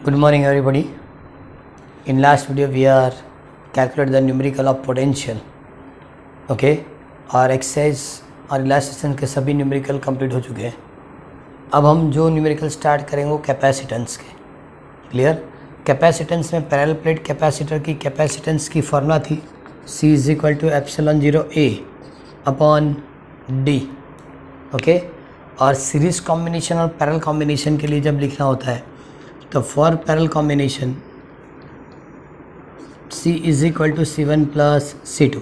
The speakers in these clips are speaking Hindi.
Good morning everybody. In last video we are calculate the numerical of potential. Okay, और एक्सरसाइज और रिलैक्सेशन के सभी न्यूमेरिकल कंप्लीट हो चुके हैं. अब हम जो न्यूमेरिकल स्टार्ट करेंगे वो कैपेसिटेंस के. क्लियर. कैपेसिटेंस में पैरेलल प्लेट कैपेसिटर की कैपेसिटेंस की फॉर्मूला थी C is equal to epsilon 0A upon D. Okay, और सीरीज कॉम्बिनेशन और पैरेलल कॉम्बिनेशन के लिए जब लिखना होता है तो for parallel combination C is equal to C1 plus C2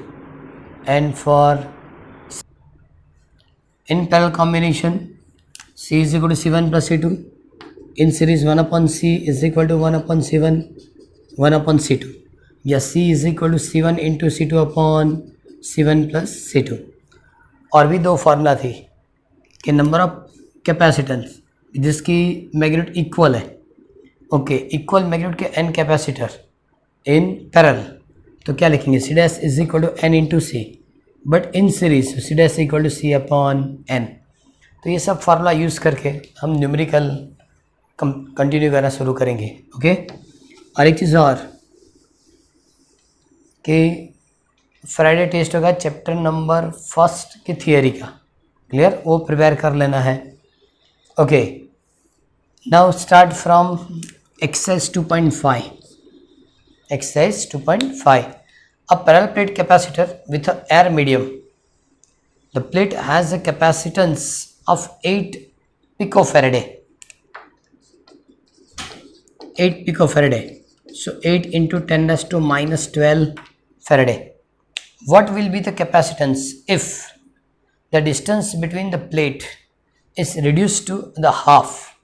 and for in parallel combination C is equal to C1 plus C2 in series 1 upon C is equal to 1 upon C1 1 upon C2 या C is equal to C1 into C2 upon C1 plus C2. और भी दो फार्मूला थी कि नंबर ऑफ कैपेसिटेंस जिसकी मैग्नीट्यूड इक्वल है. ओके, इक्वल मैग्नीट्यूड के n कैपेसिटर इन पैरेलल तो क्या लिखेंगे C dash is equal to n into C, but in series C dash equal to C upon n. तो ये सब फार्मूला यूज़ करके हम न्यूमेरिकल कंटिन्यू करना शुरू करेंगे. ओके, और एक चीज़ और कि फ्राइडे टेस्ट होगा चैप्टर नंबर 1 की थियरी का. क्लियर, वो प्रिपेयर कर लेना है. Okay, now start from exercise 2.5. Exercise 2.5. A parallel plate capacitor with a air medium. The plate has a capacitance of 8 picofarad. 8 picofarad. So 8 into 10 raised to minus 12 farad. What will be the capacitance if the distance between the plate is reduced to the half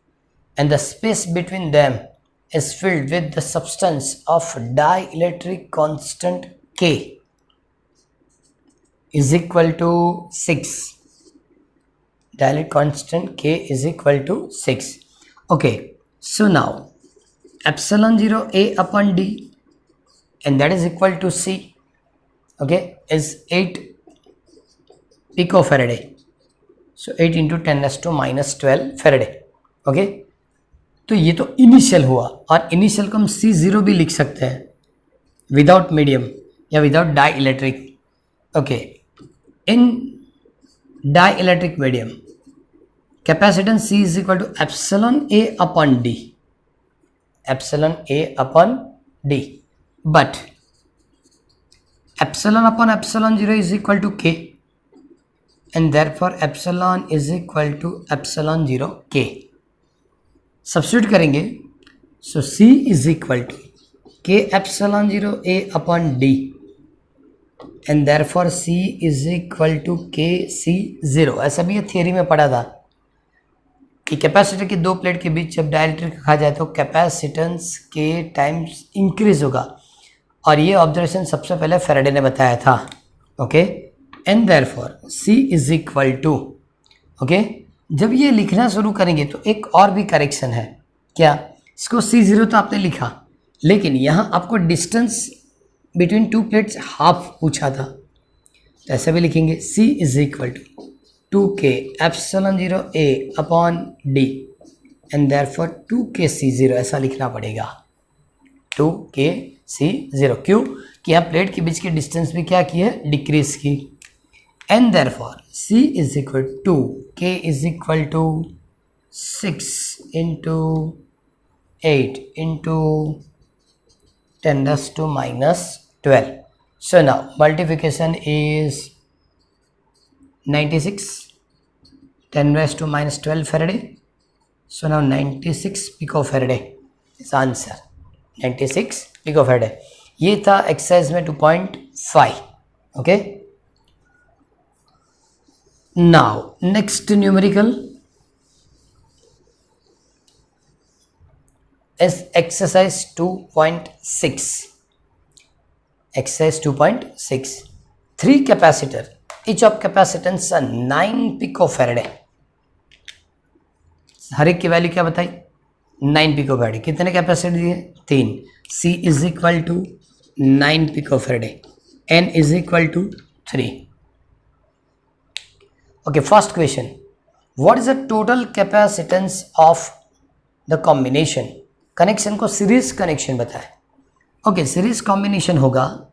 and the space between them is filled with the substance of dielectric constant K is equal to 6. Dielectric constant K is equal to 6. Okay, so now epsilon 0 A upon D and that is equal to C, okay, is 8 picofarad. So 8 into 10 raised to minus 12 farad. Okay, तो ये तो इनिशियल हुआ और इनिशियल को हम C0 भी लिख सकते हैं विदाउट मीडियम या without dielectric. Okay, in dielectric medium capacitance C is equal to epsilon A upon D. Epsilon A upon D, but epsilon upon epsilon 0 is equal to K and therefore epsilon is equal to epsilon 0 K. Substitute करेंगे सो C is equal to K epsilon 0 A upon D and therefore C is equal to K C0. ऐसा भी ये थियरी में पढ़ा था कि कैपेसिटर की दो प्लेट के बीच जब डाइलेक्ट्रिक रखा जाए तो कैपेसिटेंस के टाइम्स इंक्रीज होगा, और ये ऑब्जर्वेशन सबसे पहले फैराडे ने बताया था. Okay, and therefore C is equal to. Okay, जब ये लिखना शुरू करेंगे तो एक और भी करेक्शन है. क्या? इसको C0 तो आपने लिखा, लेकिन यहाँ आपको distance between two plates half पूछा था, तो ऐसे भी लिखेंगे C is equal to 2K epsilon 0 A upon D and therefore 2K C0 ऐसा लिखना पड़ेगा. 2K C0 क्यों? कि यहाँ प्लेट के बीच की डिस्टेंस भी क्या की है, डिक्रीज की. And therefore C is equal to K is equal to 6 into 8 into 10 raised to minus 12. So now multiplication is 96, 10 raised to minus 12 farad. So now 96 picofarad is answer. 96 picofarad. ये था एक्सरसाइज में 2.5. Okay, now next numerical is exercise 2.6. exercise 2.6. 3 capacitor, each of capacitance 9 picofarad. हर एक की वैल्यू क्या बताई, 9 पिकोफैराड. कितने कैपेसिटर दिए, 3. C is equal to 9 picofarad, N is equal to 3. Okay, first question. What is the total capacitance of the combination connection को सीरीज कनेक्शन बताए। ओके, सीरीज कॉम्बिनेशन होगा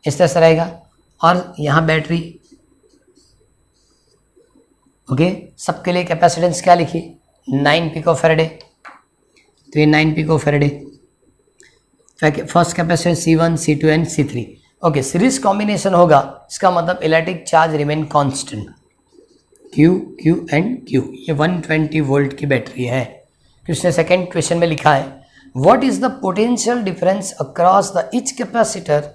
इस तरह से रहेगा, और यहाँ बैटरी। ओके, सबके लिए कैपेसिटेंस क्या लिखी, 9 पिकोफैरेडे, तो ये 9 picofarad. First capacitance C1, C2 and C3। Okay, series combination होगा, इसका मतलब electric charge remain constant, Q and Q। ये 120 वोल्ट की बैटरी है। तो इसने सेकेंड क्वेश्चन में लिखा है what is the potential difference across the each capacitor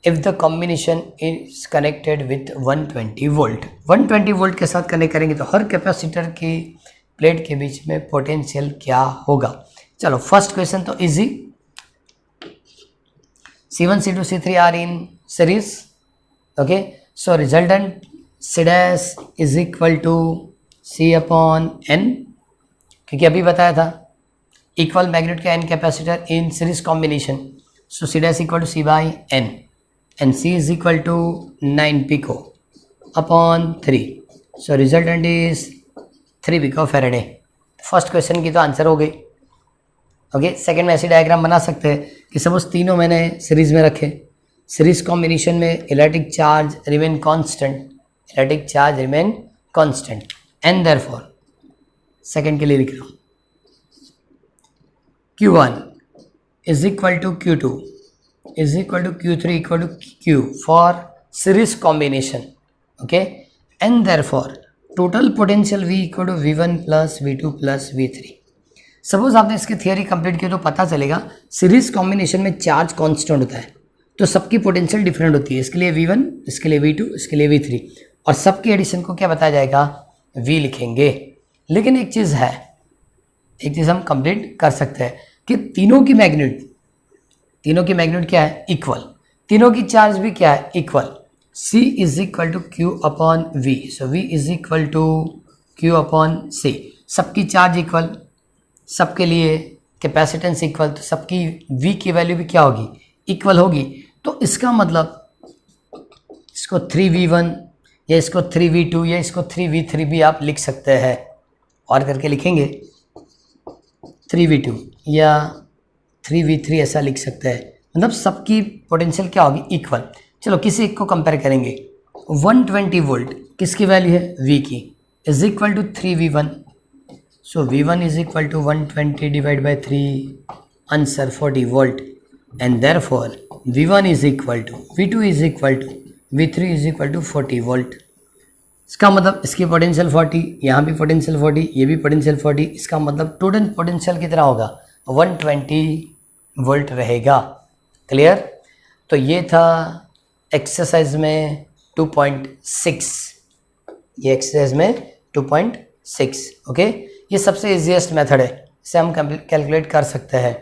if the combination is connected with 120 volt. 120 volt के साथ कनेक्ट करेंगे तो हर कैपेसिटर की प्लेट के बीच में पोटेंशियल क्या होगा। चलो फर्स्ट क्वेश्चन तो easy, C1, C2, C3 are in series. Okay, so resultant C dash is equal to C upon N, क्योंकि अभी बताया था इक्वल मैग्नीट्यूड का N capacitor in series combination, so C dash equal to C by N and C is equal to 9 pico upon 3, so resultant is 3 picofarad। First question की तो आंसर हो गई। ओके, सेकेंड में ऐसी डायग्राम बना सकते हैं कि सपोज तीनों मैंने सीरीज में रखे, सीरीज कॉम्बिनेशन में electric charge remain constant, electric charge remain constant, and therefore second के लिए लिख रहा हूँ Q1 is equal to Q2 is equal to Q3 equal to Q for series combination. Okay, and therefore total potential V equal to V1 plus V2 plus V3। Suppose आपने इसकी थियोरी कंप्लीट की तो पता चलेगा सीरीज कॉम्बिनेशन में चार्ज कांस्टेंट होता है, तो सबकी पोटेंशियल डिफरेंट होती है, इसके लिए V1, इसके लिए V2, इसके लिए V3, और सबके एडिशन को क्या बताया जाएगा, V लिखेंगे। लेकिन एक चीज़ है, एक चीज़ हम कंप्लीट कर सकते हैं कि तीनों की मैग्नीट्यूड क्या है, इक्वल, तीनों की चार्ज भी क्या है, equal. C is equal to Q upon V, so V is equal to Q upon C, सबकी चार्ज इक्वल, सबके लिए कैपेसिटेंस इक्वल, तो सबकी V की वैल्यू भी क्या होगी, इक्वल होगी। तो इसका मतलब इसको 3V1 या इसको 3V2 या इसको 3V3 भी आप लिख सकते हैं, और करके लिखेंगे 3V2 या 3V3 ऐसा लिख सकते हैं, मतलब सबकी पोटेंशियल क्या होगी, इक्वल। चलो किसी एक को कंपेयर करेंगे, 120 वोल्ट किसकी वैल्यू है, V की, is equal to 3V1, so V1 is equal to 120 divided by 3, answer 40 volt, and therefore V1 is equal to V2 is equal to V3 is equal to 40 volt। इसका मतलब इसकी पोटेंशियल 40, यहाँ भी पोटेंशियल 40, ये भी पोटेंशियल 40, इसका मतलब टोटल पोटेंशियल कितना होगा, 120 वोल्ट रहेगा। क्लियर। तो ये था एक्सरसाइज में 2.6, ये एक्सरसाइज में 2.6। ओके, ये सबसे इजीएस्ट मेथड है, इसे हम कैलकुलेट कर सकते हैं,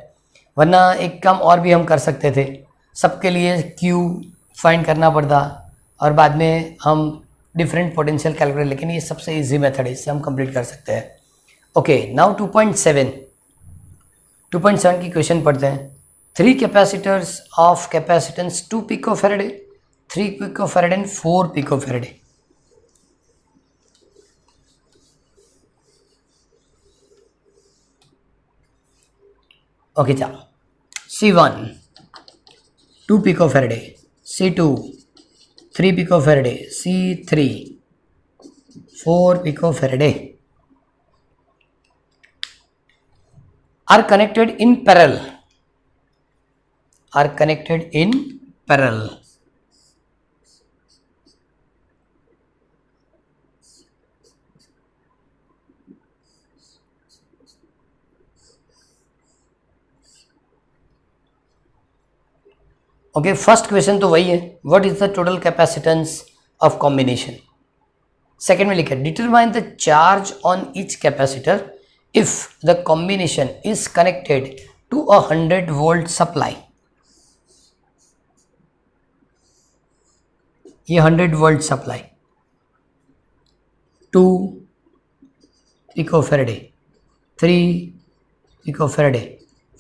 वरना एक काम और भी हम कर सकते थे, सबके लिए Q फाइंड करना पड़ता और बाद में हम डिफरेंट पोटेंशियल कैलकुलेट, लेकिन ये सबसे इजी मेथड है, इससे हम कंप्लीट कर सकते हैं। ओके, नाउ 2.7 की क्वेश्चन पढ़ते हैं। 3 capacitors of capacitance 2 picofarad, 3 picofarad and 4 picofarad. Okay, चलो C1 2 picofarad, C2 3 picofarad, C3 4 picofarad are connected in parallel, are connected in parallel। Okay, first question तो वही है, what is the total capacitance of combination. Second में लिखा determine the charge on each capacitor if the combination is connected to a 100 volt supply. ये 100 volt supply, 2 picofarad, 3 picofarad,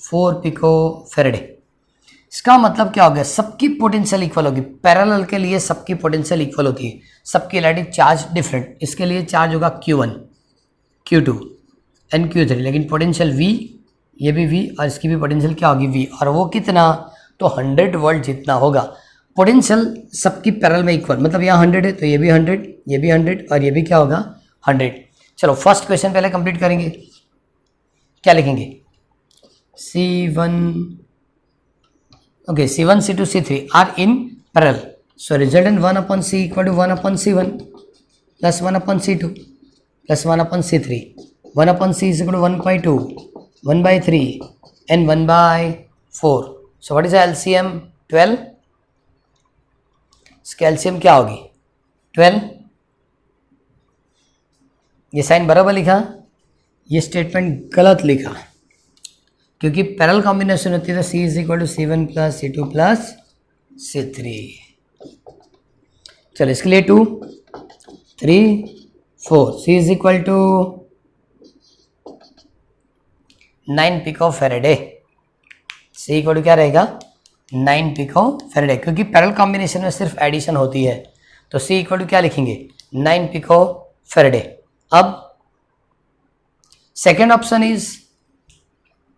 4 picofarad. इसका मतलब क्या हो गया, सबकी पोटेंशियल इक्वल होगी, पैरेलल के लिए सबकी पोटेंशियल इक्वल होती है, सबकी इलेक्ट्रिक चार्ज डिफरेंट, इसके लिए चार्ज होगा Q1, Q2 एंड Q3, लेकिन पोटेंशियल V, ये भी V और इसकी भी पोटेंशियल क्या होगी V, और वो कितना, तो 100 वोल्ट जितना होगा। पोटेंशियल सबकी पैरेलल में इक्वल, मतलब यहाँ 100 है तो ये भी 100, ये भी 100 और ये भी क्या होगा 100। चलो फर्स्ट क्वेश्चन पहले कंप्लीट करेंगे। क्या लिखेंगे, C1, okay, C1 C2 C3 are in parallel, so resultant 1/C equal to 1/C1 plus 1/C2 plus 1/C3, 1/C is equal to 1/2, 1/3 and 1/4। so what is the LCM, 12। इसके LCM क्या होगी 12। ये साइन बराबर लिखा, ये स्टेटमेंट गलत लिखा, क्योंकि पैरेलल कॉम्बिनेशन होती है तो C is equal to C1 plus C2 plus C3। चलो इसके लिए 2 3 4, C is equal to 9 pico farad, C equal to क्या रहेगा 9 पिको फेरेडे, क्योंकि पैरेलल कॉम्बिनेशन में सिर्फ एडिशन होती है, तो C इक्वल टू क्या लिखेंगे 9 पिको फेरेडे। अब second option is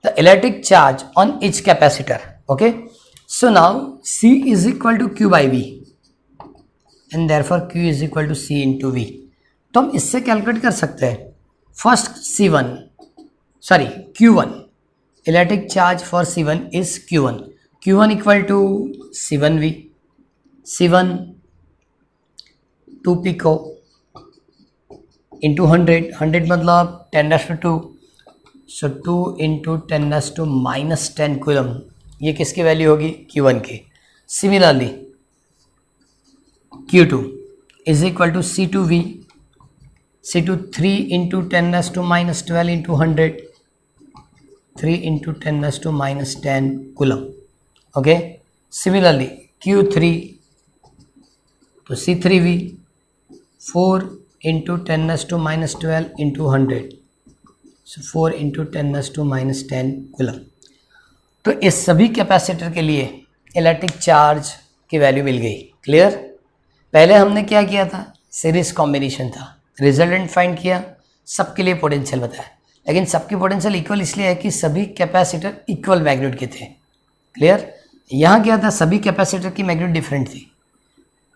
the electric charge on each capacitor, okay. So now C is equal to Q by V and therefore Q is equal to C into V। तो हम इससे कैलकुलेट कर सकते हैं, first Q1, electric charge for C1 is Q1 equal to C1V, C1 2 pico into 100 मतलब 10⁻², सो 2 इंटू 10⁻⁻10 कूलम, ये किसकी वैल्यू होगी Q1 की। Similarly Q2 is equal to C2V, C2 3 into 10⁻12 into 100, 3 into 10⁻10 coulomb, okay. Similarly Q3 तो C3V 4 into 10⁻12 into 100, so 4 into 10⁻10 coulomb. तो इस सभी कैपेसिटर के लिए इलेक्ट्रिक चार्ज की वैल्यू मिल गई। क्लियर। पहले हमने क्या किया था, सीरीज कॉम्बिनेशन था, रिजल्टेंट फाइंड किया, सबके लिए पोटेंशियल बताया, लेकिन सबकी पोटेंशियल इक्वल इसलिए है कि सभी कैपेसिटर इक्वल मैग्नीट्यूड के थे। क्लियर। यहाँ क्या था, सभी कैपेसिटर की मैग्नीट्यूड डिफरेंट थी,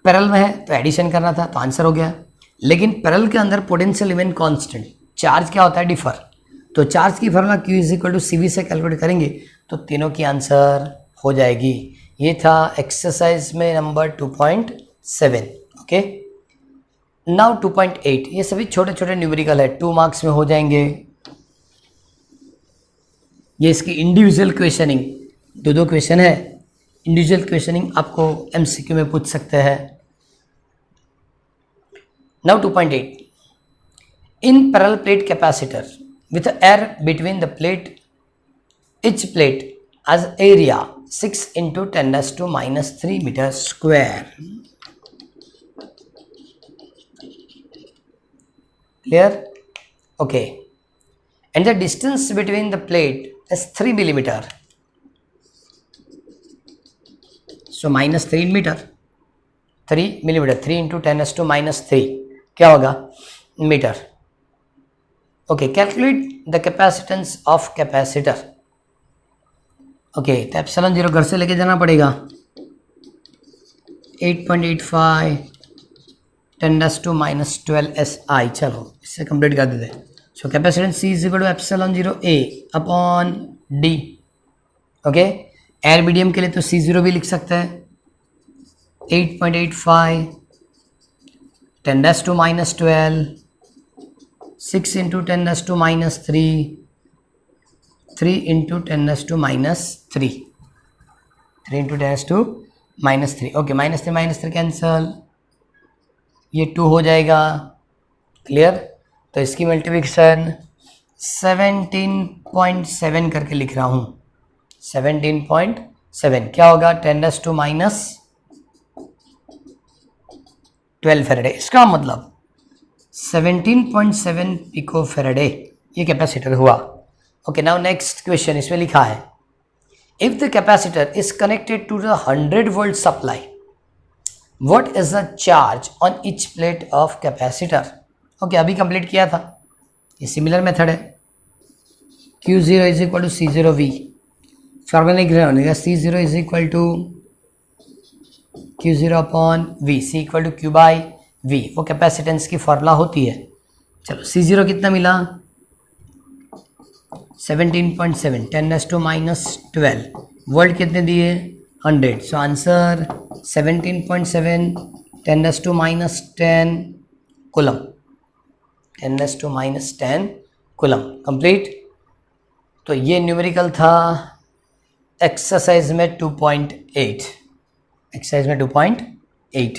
पैरेलल में है तो एडिशन करना था तो आंसर हो गया, लेकिन पैरेलल के अंदर पोटेंशियल रिमेन कांस्टेंट, चार्ज क्या होता है डिफर, तो चार्ज की formula Q is equal to CV से कैलकुलेट करेंगे तो तीनों की आंसर हो जाएगी। ये था एक्सरसाइज में नंबर 2.7, ओके। नाउ 2.8, ये सभी छोटे छोटे न्यूमेरिकल है, 2 मार्क्स में हो जाएंगे। ये इसकी इंडिविजुअल क्वेश्चनिंग, दो क्वेश्चन है, इंडिविजुअल क्वेश्चनिंग आपको MCQ में पूछ सकते हैं। Now 2.8, in parallel plate capacitor with air between the plate, each plate has area 6 into 10⁻³ meter square. Clear? Okay. And the distance between the plate is 3 millimeter. So -3 meter. 3 millimeter. 3 into 10⁻³ क्या होगा metre. Okay, calculate the capacitance of capacitor. Okay, तो एप्सिलॉन 0 घर से लेके जाना पड़ेगा, 8.85 10⁻12 SI। चलो इससे कंप्लीट कर देते हैं। So capacitance C is equal to epsilon 0 A upon D। Okay, air medium के लिए तो C0 भी लिख सकते हैं, 8.85 10⁻12 6 into 10⁻3 3 into 10⁻3 3 into 10⁻3। Okay, -3 cancel, ये 2 हो जाएगा। क्लियर। तो इसकी मल्टीप्लिकेशन 17.7 करके लिख रहा हूँ, 17.7 क्या होगा 10⁻12 फेरेडे। इसका मतलब 17.7 पिको फेरेडे ये कैपेसिटर हुआ। ओके, नाउ नेक्स्ट क्वेश्चन, इसमें लिखा है if the capacitor is connected to the 100 volt supply, what is the charge on each plate of capacitor. Okay, अभी कंप्लीट किया था, ये सिमिलर मेथड है। Q0 is equal to C0V, formula लिख रहे होने का C0 is equal to Q0 upon V, C equal to Q by V, वो कैपेसिटेंस की फॉर्मूला होती है। चलो C0 कितना मिला 17.7, 10⁻⁻12, वोल्ट कितने दिए 100, so answer 17.7 10⁻10 coulomb, 10⁻10 coulomb complete. तो ये न्यूमेरिकल था एक्सरसाइज में 2.8, एक्सरसाइज में 2.8।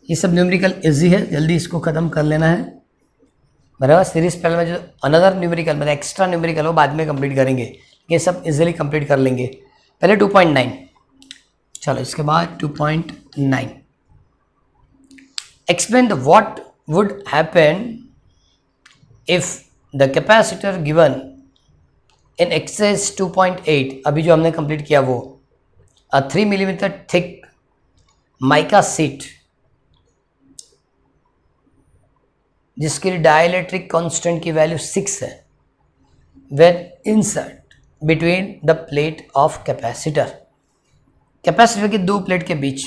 ये सब न्यूमेरिकल इजी है, जल्दी इसको ख़त्म कर लेना है बराबर। सीरीज पहले में जो अनदर न्यूमेरिकल मतलब एक्स्ट्रा न्यूमेरिकल वो बाद में कंप्लीट करेंगे, ये सब इजीली कंप्लीट कर लेंगे। पहले 2.9, चलो इसके बाद 2.9 explain the what would happen if the capacitor given in exercise 2.8, अभी जो हमने कंप्लीट किया वो 3 मिलीमीटर थिक माइका सीट जिसकी डाइलेक्ट्रिक कांस्टेंट की वैल्यू 6 है, when insert between the plate of capacitor, capacitor की दो प्लेट के बीच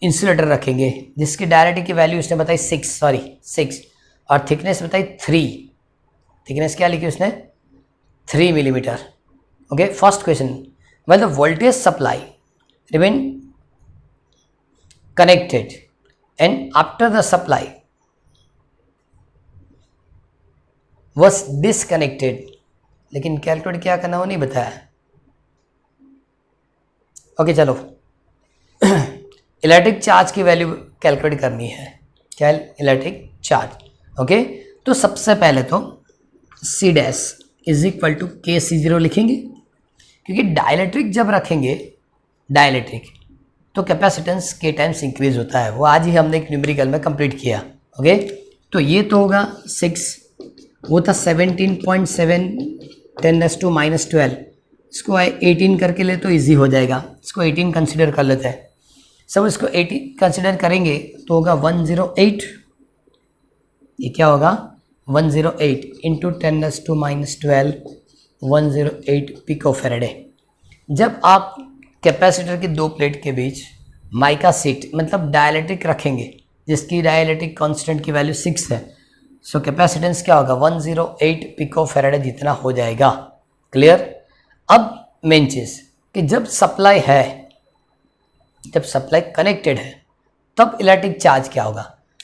इंसुलेटर रखेंगे जिसकी डायरेक्ट्रिक की वैल्यू उसने बताई 6 और थिकनेस बताई 3, थिकनेस क्या लिखी उसने 3 millimetre. Okay, first question, well the voltage supply remain connected and after the supply was disconnected, लेकिन कैलकुलेट क्या करना वो नहीं बताया। ओके चलो इलेक्ट्रिक चार्ज की वैल्यू कैलकुलेट करनी है, क्या इलेक्ट्रिक चार्ज। ओके, तो सबसे पहले तो C dash is equal to KC0 लिखेंगे, क्योंकि डाइलेक्ट्रिक जब रखेंगे डाइलेक्ट्रिक तो कैपेसिटेंस K टाइम्स इंक्रीज होता है, वो आज ही हमने एक न्यूमेरिकल में कंप्लीट किया। ओके, तो ये तो होगा 6, वो था 17.7 10⁻12, इसको 18 करके ले तो इजी हो जाएगा, इसको 18 कंसिडर कर लेते हैं। सब इसको 18 कंसिडर करेंगे तो होगा 108, ये क्या होगा 108 इंटू 10⁻12 108 पिको फैराडे। जब आप कैपेसिटर की दो प्लेट के बीच माइका सीट मतलब डाइलेक्ट्रिक रखेंगे जिसकी डाइलेक्ट्रिक कांस्टेंट की वैल्यू 6 है, सो कैपेसिटेंस क्या होगा 108 पिको फैराडे जितना हो जाएगा। क्लियर। अब मेन चीज़ कि जब सप्लाई है, जब सप्लाई कनेक्टेड है तब इलेक्ट्रिक चार्ज क्या होगा।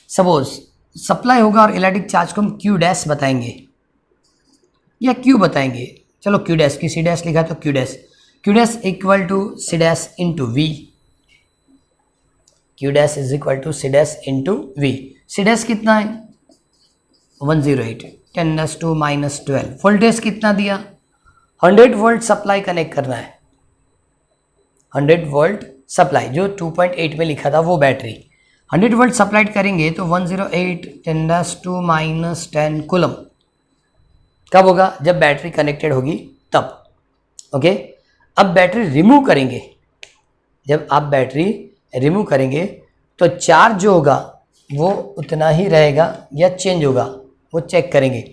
सपोज सप्लाई होगा और इलेक्ट्रिक चार्ज को हम Q डैश बताएंगे या Q बताएंगे, चलो Q डैश की C डैश लिखा तो Q dash equal to C dash into V, Q dash is equal to C dash into V। C dash कितना है 108 10⁻12, वोल्टेज कितना दिया 100 वोल्ट सप्लाई कनेक्ट करना है, 100 वोल्ट सप्लाई जो 2.8 में लिखा था वो बैटरी 100 वोल्ट सप्लाइड करेंगे तो 108 10⁻10 कूलम कब होगा जब बैटरी कनेक्टेड होगी तब। ओके, अब बैटरी रिमूव करेंगे, जब आप बैटरी रिमूव करेंगे तो चार्ज जो होगा वो उतना ही रहेगा या चेंज होगा वो चेक करेंगे।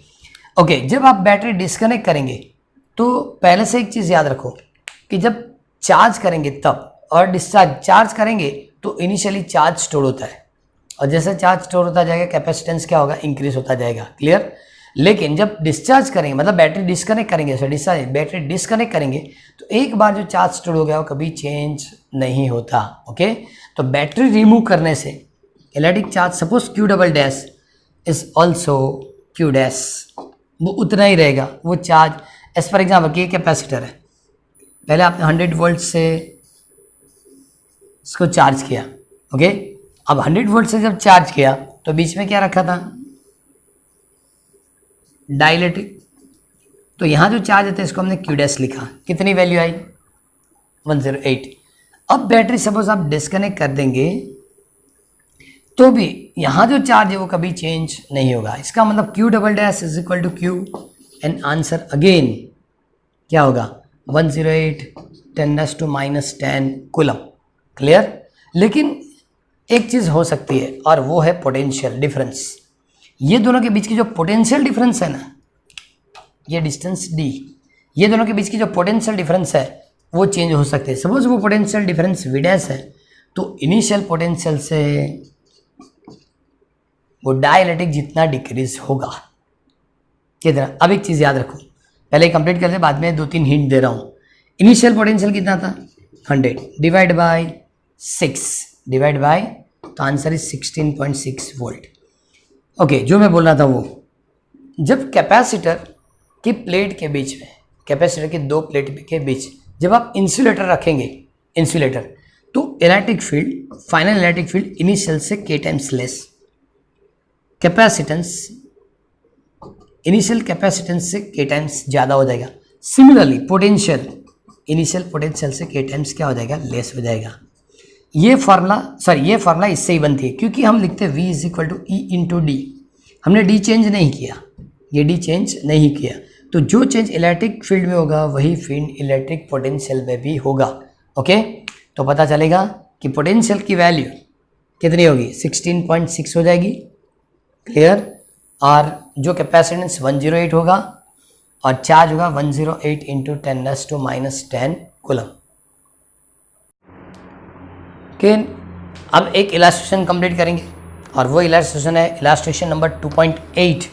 ओके, जब आप बैटरी डिस्कनेक्ट करेंगे तो पहले से एक चीज़ याद रखो कि जब चार्ज करेंगे तब और डिस्चार्ज चार्ज करेंगे तो इनिशियली चार्ज स्टोर होता है और जैसे चार्ज स्टोर होता जाएगा कैपेसिटेंस क्या होगा इंक्रीज होता जाएगा। क्लियर। लेकिन जब डिस्चार्ज करेंगे मतलब बैटरी डिस्कनेक्ट करेंगे, बैटरी डिस्कनेक्ट करेंगे तो एक बार जो चार्ज स्टोर हो गया वो कभी चेंज नहीं होता। ओके, तो बैटरी रिमूव करने से electric charge suppose Q double dash is also Q dash वो उतना ही रहेगा, वो चार्ज एज फॉर एग्जाम्पल ये कैपेसिटर है, पहले आपने 100 वोल्ट से इसको चार्ज किया। ओके, अब 100 वोल्ट से जब चार्ज किया तो बीच में क्या रखा था डाइलेक्ट्रिक, तो यहाँ जो चार्ज होता है इसको हमने Q डैश लिखा, कितनी वैल्यू आई 108। अब बैटरी सपोज आप डिस्कनेक्ट कर देंगे तो भी यहाँ जो चार्ज है वो कभी चेंज नहीं होगा, इसका मतलब Q double dash is equal to Q and answer again क्या होगा 108 10⁻10 कूलम। क्लियर। लेकिन एक चीज़ हो सकती है और वो है पोटेंशियल डिफरेंस। ये दोनों के बीच की जो पोटेंशियल डिफरेंस है ना, ये डिस्टेंस d, ये दोनों के बीच की जो पोटेंशियल डिफरेंस है वो चेंज हो सकते हैं। सपोज वो पोटेंशियल डिफरेंस v डैश है तो इनिशियल पोटेंशियल से वो डाइलेक्ट्रिक जितना डिक्रीज होगा कितना। अब एक चीज़ याद रखो, पहले कंप्लीट कर ले, बाद में 2-3 हिंट दे रहा हूँ। इनिशियल पोटेंशियल कितना था 100 डिवाइड बाय 6 डिवाइड बाय, तो आंसर इज 16.6 वोल्ट। ओके, जो मैं बोल रहा था वो, जब कैपेसिटर की प्लेट के बीच में, कैपेसिटर की दो प्लेट के बीच जब आप इंसुलेटर रखेंगे, इंसुलेटर, तो electric field, final electric field initial से k times less, capacitance initial capacitance से k टाइम्स ज़्यादा हो जाएगा। सिमिलरली पोटेंशियल इनिशियल पोटेंशियल से k टाइम्स क्या हो जाएगा, लेस हो जाएगा। ये फार्मूला इससे ही बनती है, क्योंकि हम लिखते हैं v is equal to E into D. हमने डी चेंज नहीं किया, ये डी चेंज नहीं किया, तो जो चेंज इलेक्ट्रिक फील्ड में होगा वही फील्ड इलेक्ट्रिक पोटेंशियल में भी होगा। ओके, तो पता चलेगा कि पोटेंशियल की वैल्यू कितनी होगी, 16.6 हो जाएगी। क्लियर। और जो कैपेसिटेंस 108 होगा और चार्ज होगा 108 इंटू 10⁻⁻10 कूलम। ओके, अब एक इलास्ट्रेशन कंप्लीट करेंगे और वो इलास्ट्रेशन है इलास्ट्रेशन नंबर 2.8।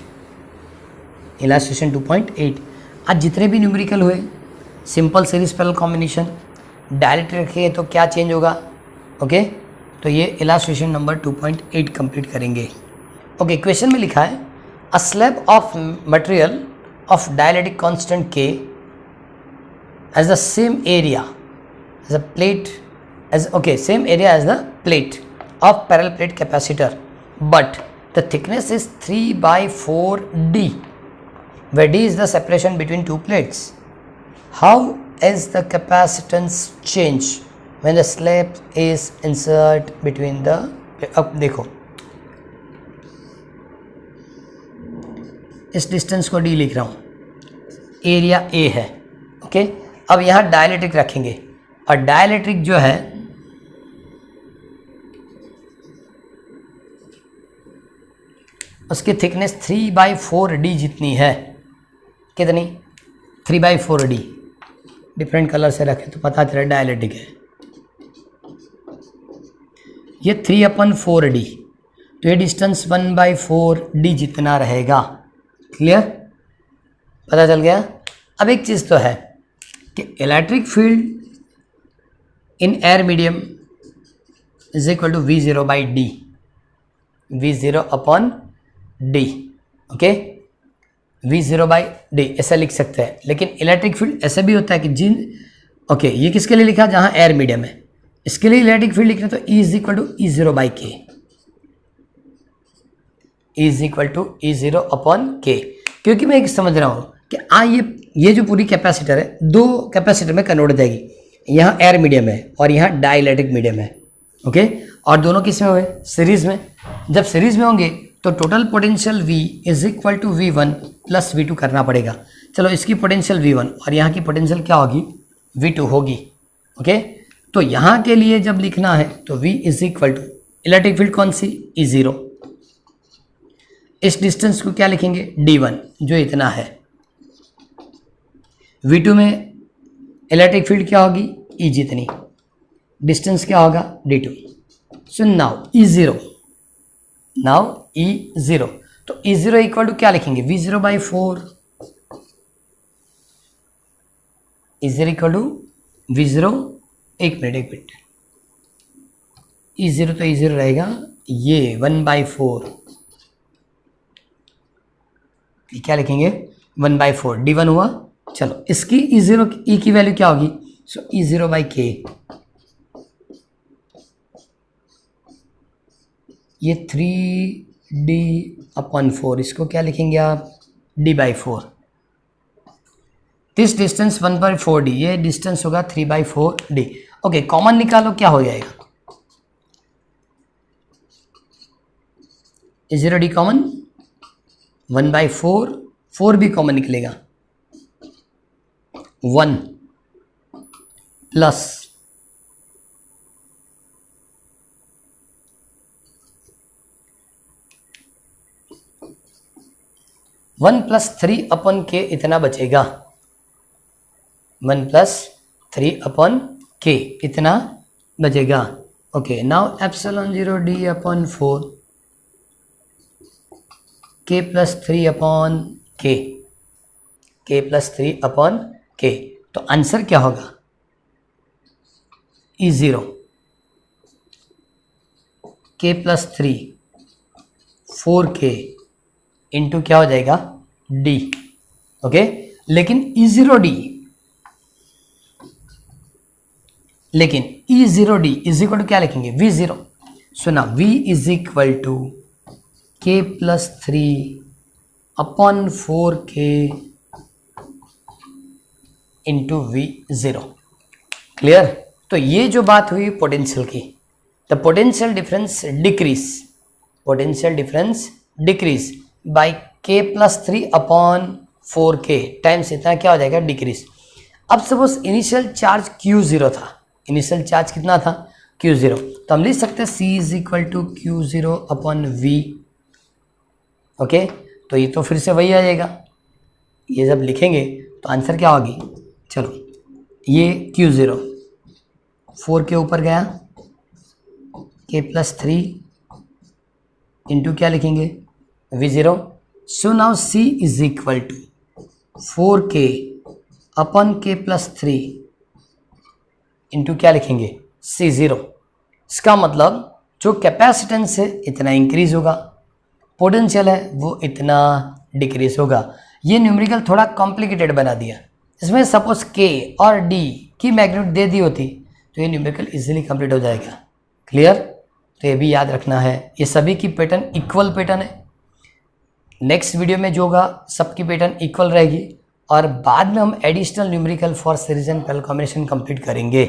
इलास्ट्रेशन 2.8। आज जितने भी न्यूमेरिकल हुए, simple series parallel combination, direct रखिए तो क्या चेंज होगा। ओके, तो ये इलास्ट्रेशन नंबर 2.8 कंप्लीट करेंगे। ओके, क्वेश्चन में लिखा है a slab of material of dielectric constant K has the same area as a plate same area as the plate of parallel plate capacitor, but the thickness is 3/4d, where d is the separation between two plates. How is the capacitance change when the slab is insert between the, अब देखो इस डिस्टेंस को d लिख रहा हूँ, एरिया a है। ओके, अब यहाँ डाइलेक्ट्रिक रखेंगे और डाइलेक्ट्रिक जो है उसकी थिकनेस 3/4d जितनी है। कितनी, 3/4d। डिफरेंट कलर से रखें तो पता चले डाइलेक्ट्रिक है। ये 3/4d, तो ये डिस्टेंस 1/4d जितना रहेगा। क्लियर, पता चल गया। अब एक चीज़ तो है कि electric field in air medium is equal to V0/d, V0/d। Okay, V0/d ऐसा लिख सकते हैं, लेकिन इलेक्ट्रिक फील्ड ऐसा भी होता है कि ओके, ये किसके लिए लिखा, जहाँ एयर मीडियम है, इसके लिए इलेक्ट्रिक फील्ड लिखना तो E is equal to E0/k, E is equal to E0/k। क्योंकि मैं एक समझ रहा हूँ कि ये जो पूरी कैपेसिटर है दो कैपेसिटर में कन्वर्ट हो जाएगी, यहाँ एयर मीडियम है और यहाँ डाइलेक्ट्रिक मीडियम है। ओके, और दोनों किस में हुए, सीरीज में। जब सीरीज में होंगे तो total potential V is equal to V1 plus V2 करना पड़ेगा। चलो, इसकी पोटेंशियल V1 और यहाँ की पोटेंशियल क्या होगी, V2 होगी। ओके, तो यहाँ के लिए जब लिखना है तो V is equal to electric field कौन सी, E0। इस डिस्टेंस को क्या लिखेंगे, D1, जो इतना है। V2 में इलेक्ट्रिक फील्ड क्या होगी, E जितनी, डिस्टेंस क्या होगा, D2। सो नाउ E0, तो E0 इक्वल टू क्या लिखेंगे, V0/4। E0 equal to V0, एक मिनट, E0 तो E0 रहेगा, ये 1/4, क्या लिखेंगे, 1/4, D1 हुआ। चलो, इसकी E की वैल्यू क्या होगी, सो E0/k, ये 3d/4, इसको क्या लिखेंगे आप, D/4। दिस डिस्टेंस 1/4d, ये डिस्टेंस होगा 3/4d। ओके, कॉमन निकालो, क्या हो जाएगा, E0d कॉमन, 1/4, 4 भी कॉमन निकलेगा, 1 प्लस 1+3/k इतना बचेगा, 1+3/k इतना बचेगा। Okay, now epsilon 0 d/4 k+3/k, k+3/k, तो आंसर क्या होगा? E0 k+3 4k इंटू क्या हो जाएगा? d। ओके, लेकिन E0d इज इक्वल टू क्या लिखेंगे? V0। सुना, V is equal to k+3/4k into V0। Clear? तो ये जो बात हुई पोटेंशियल की, the potential difference decrease by k+3/4k times इतना क्या हो जाएगा? डिक्रीज। अब सपोज इनिशियल चार्ज Q0 था, इनिशियल चार्ज कितना था? Q0, तो हम लिख सकते हैं C is equal to Q0/V। Okay, तो ये तो फिर से वही आ जाएगा, ये जब लिखेंगे तो आंसर क्या होगी? चलो, ये Q0 4 के ऊपर गया, k+3 इंटू क्या लिखेंगे? V0। So now C is equal to 4k/k+3 into क्या लिखेंगे? C0। इसका मतलब जो कैपेसिटेंस है इतना इंक्रीज होगा, पोटेंशियल है वो इतना डिक्रीज होगा। ये न्यूमेरिकल थोड़ा कॉम्प्लिकेटेड बना दिया, इसमें सपोज K और D की मैग्नीट्यूड दे दी होती तो ये न्यूमेरिकल इजीली कंप्लीट हो जाएगा। क्लियर? तो ये भी याद रखना है, ये सभी की पैटर्न इक्वल पैटर्न है। नेक्स्ट वीडियो में जो होगा सबकी पैटर्न इक्वल रहेगी और बाद में हम additional numerical for series and parallel combination complete करेंगे।